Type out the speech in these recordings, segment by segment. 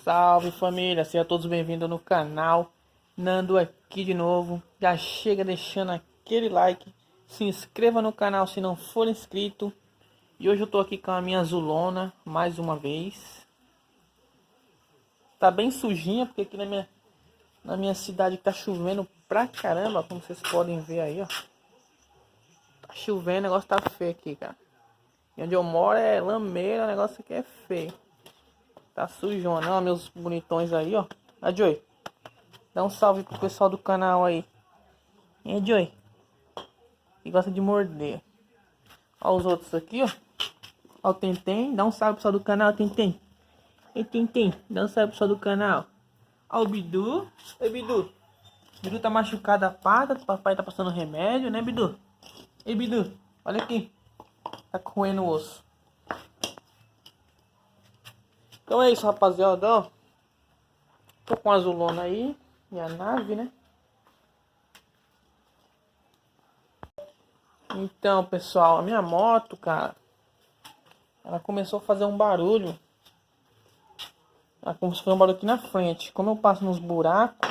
Salve família, sejam todos bem-vindos no canal. Nando aqui de novo. Já chega deixando aquele like, se inscreva no canal se não for inscrito. E hoje eu tô aqui com a minha azulona mais uma vez. Tá bem sujinha porque aqui na minha cidade tá chovendo pra caramba, como vocês podem ver aí, ó. Tá chovendo, o negócio tá feio aqui, cara. E onde eu moro é lameira, o negócio aqui é feio. Tá sujona, ó, meus bonitões aí, ó. A Joy, dá um salve pro pessoal do canal aí. E a Joy, que gosta de morder. Ó os outros aqui, ó. Ó o Tentem, dá um salve pro pessoal do canal, Tentem. E Tentem, dá um salve pro pessoal do canal. Ó o Bidu. Oi, Bidu. Bidu tá machucado a pata, papai tá passando remédio, né, Bidu? Ei, Bidu, olha aqui. Tá roendo o osso. Então é isso, rapaziada, ó. Tô com a azulona aí, minha nave, né? Então, pessoal, a minha moto, cara, ela começou a fazer um barulho. Ela começou a fazer um barulho aqui na frente. Como eu passo nos buracos,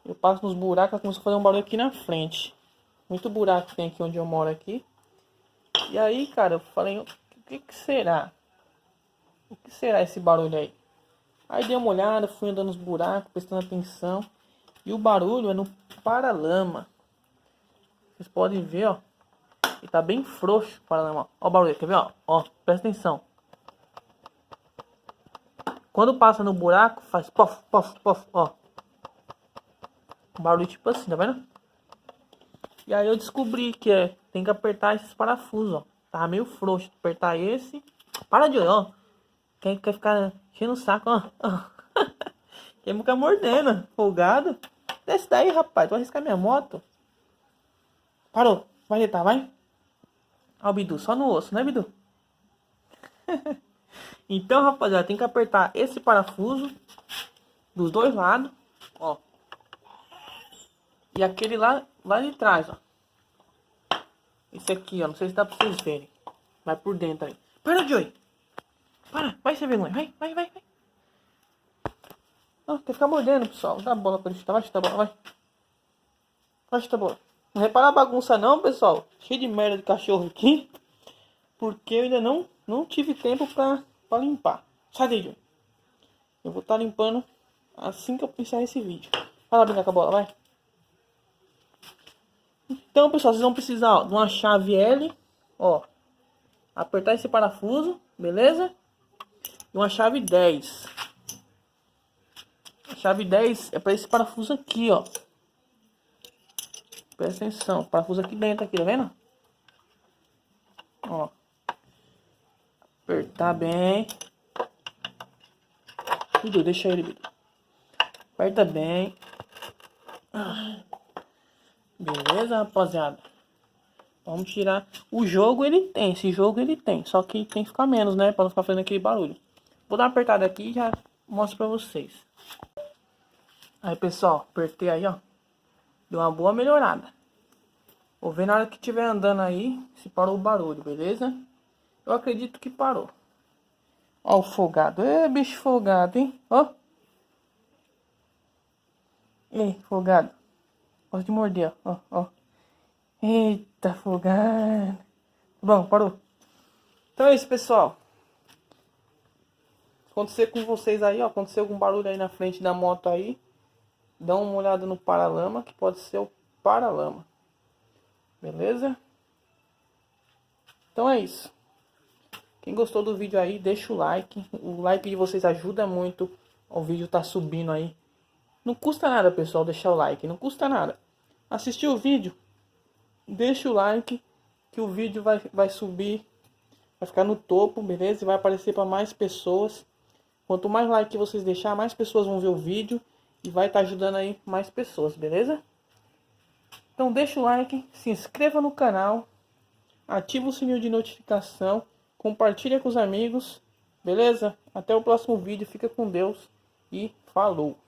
ela começou a fazer um barulho aqui na frente. Muito buraco tem aqui onde eu moro aqui. E aí, cara, eu falei, o que será? O que será esse barulho aí? Aí dei uma olhada, fui andando nos buracos, prestando atenção. E o barulho é no paralama. Vocês podem ver, ó. Ele tá bem frouxo o paralama. Ó o barulho, quer ver, ó? Ó, presta atenção. Quando passa no buraco, faz pof, pof, pof, ó. Um barulho tipo assim, tá vendo? E aí eu descobri que tem que apertar esses parafusos, ó. Tava meio frouxo. Apertar esse. Para de olhar, ó. Quer ficar enchendo o saco, ó. Quer ficar mordendo, folgado. Desce daí, rapaz. Tu vai arriscar minha moto. Parou. Vai deitar, vai. Ó, Bidu, só no osso, né, Bidu? Então, rapaziada, tem que apertar esse parafuso dos dois lados, ó. E aquele lá de trás, ó. Esse aqui, ó. Não sei se dá pra vocês verem. Vai por dentro aí. Para, Joey. Para. Vai ser vergonha. Vai. Ó, quer ficar mordendo, pessoal. Dá a bola pra ele chutar. Vai chutar a bola, vai. Vai chutar a bola. Não repara a bagunça não, pessoal. Cheio de merda de cachorro aqui. Porque eu ainda não tive tempo pra limpar. Sai daí, Joey. Eu vou estar limpando assim que eu encerrar esse vídeo. Vai lá brincar com a bola, vai. Então, pessoal, vocês vão precisar, ó, de uma chave L, ó, apertar esse parafuso, beleza? E uma chave 10. A chave 10 é para esse parafuso aqui, ó. Presta atenção, o parafuso aqui dentro, aqui, tá vendo? Ó. Apertar bem. Bidu, deixa ele, Bidu. Aperta bem. Beleza, rapaziada? Vamos tirar. O jogo ele tem. Esse jogo ele tem. Só que tem que ficar menos, né? Pra não ficar fazendo aquele barulho. Vou dar uma apertada aqui e já mostro pra vocês. Aí, pessoal. Apertei aí, ó. Deu uma boa melhorada. Vou ver na hora que estiver andando aí se parou o barulho, beleza? Eu acredito que parou. Ó o folgado. É, bicho folgado, hein? Ó. Ei, folgado. Gosto de morder, ó. Eita, folgado. Bom, parou. Então é isso, pessoal. Acontecer com vocês aí, ó. Acontecer algum barulho aí na frente da moto aí. Dá uma olhada no paralama, que pode ser o paralama. Beleza? Então é isso. Quem gostou do vídeo aí, deixa o like. O like de vocês ajuda muito. O vídeo tá subindo aí. Não custa nada, pessoal, deixar o like. Não custa nada. Assistir o vídeo, deixa o like, que o vídeo vai subir, vai ficar no topo, beleza? E vai aparecer para mais pessoas. Quanto mais like vocês deixar, mais pessoas vão ver o vídeo e vai estar ajudando aí mais pessoas, beleza? Então deixa o like, se inscreva no canal, ativa o sininho de notificação, compartilha com os amigos, beleza? Até o próximo vídeo, fica com Deus e falou!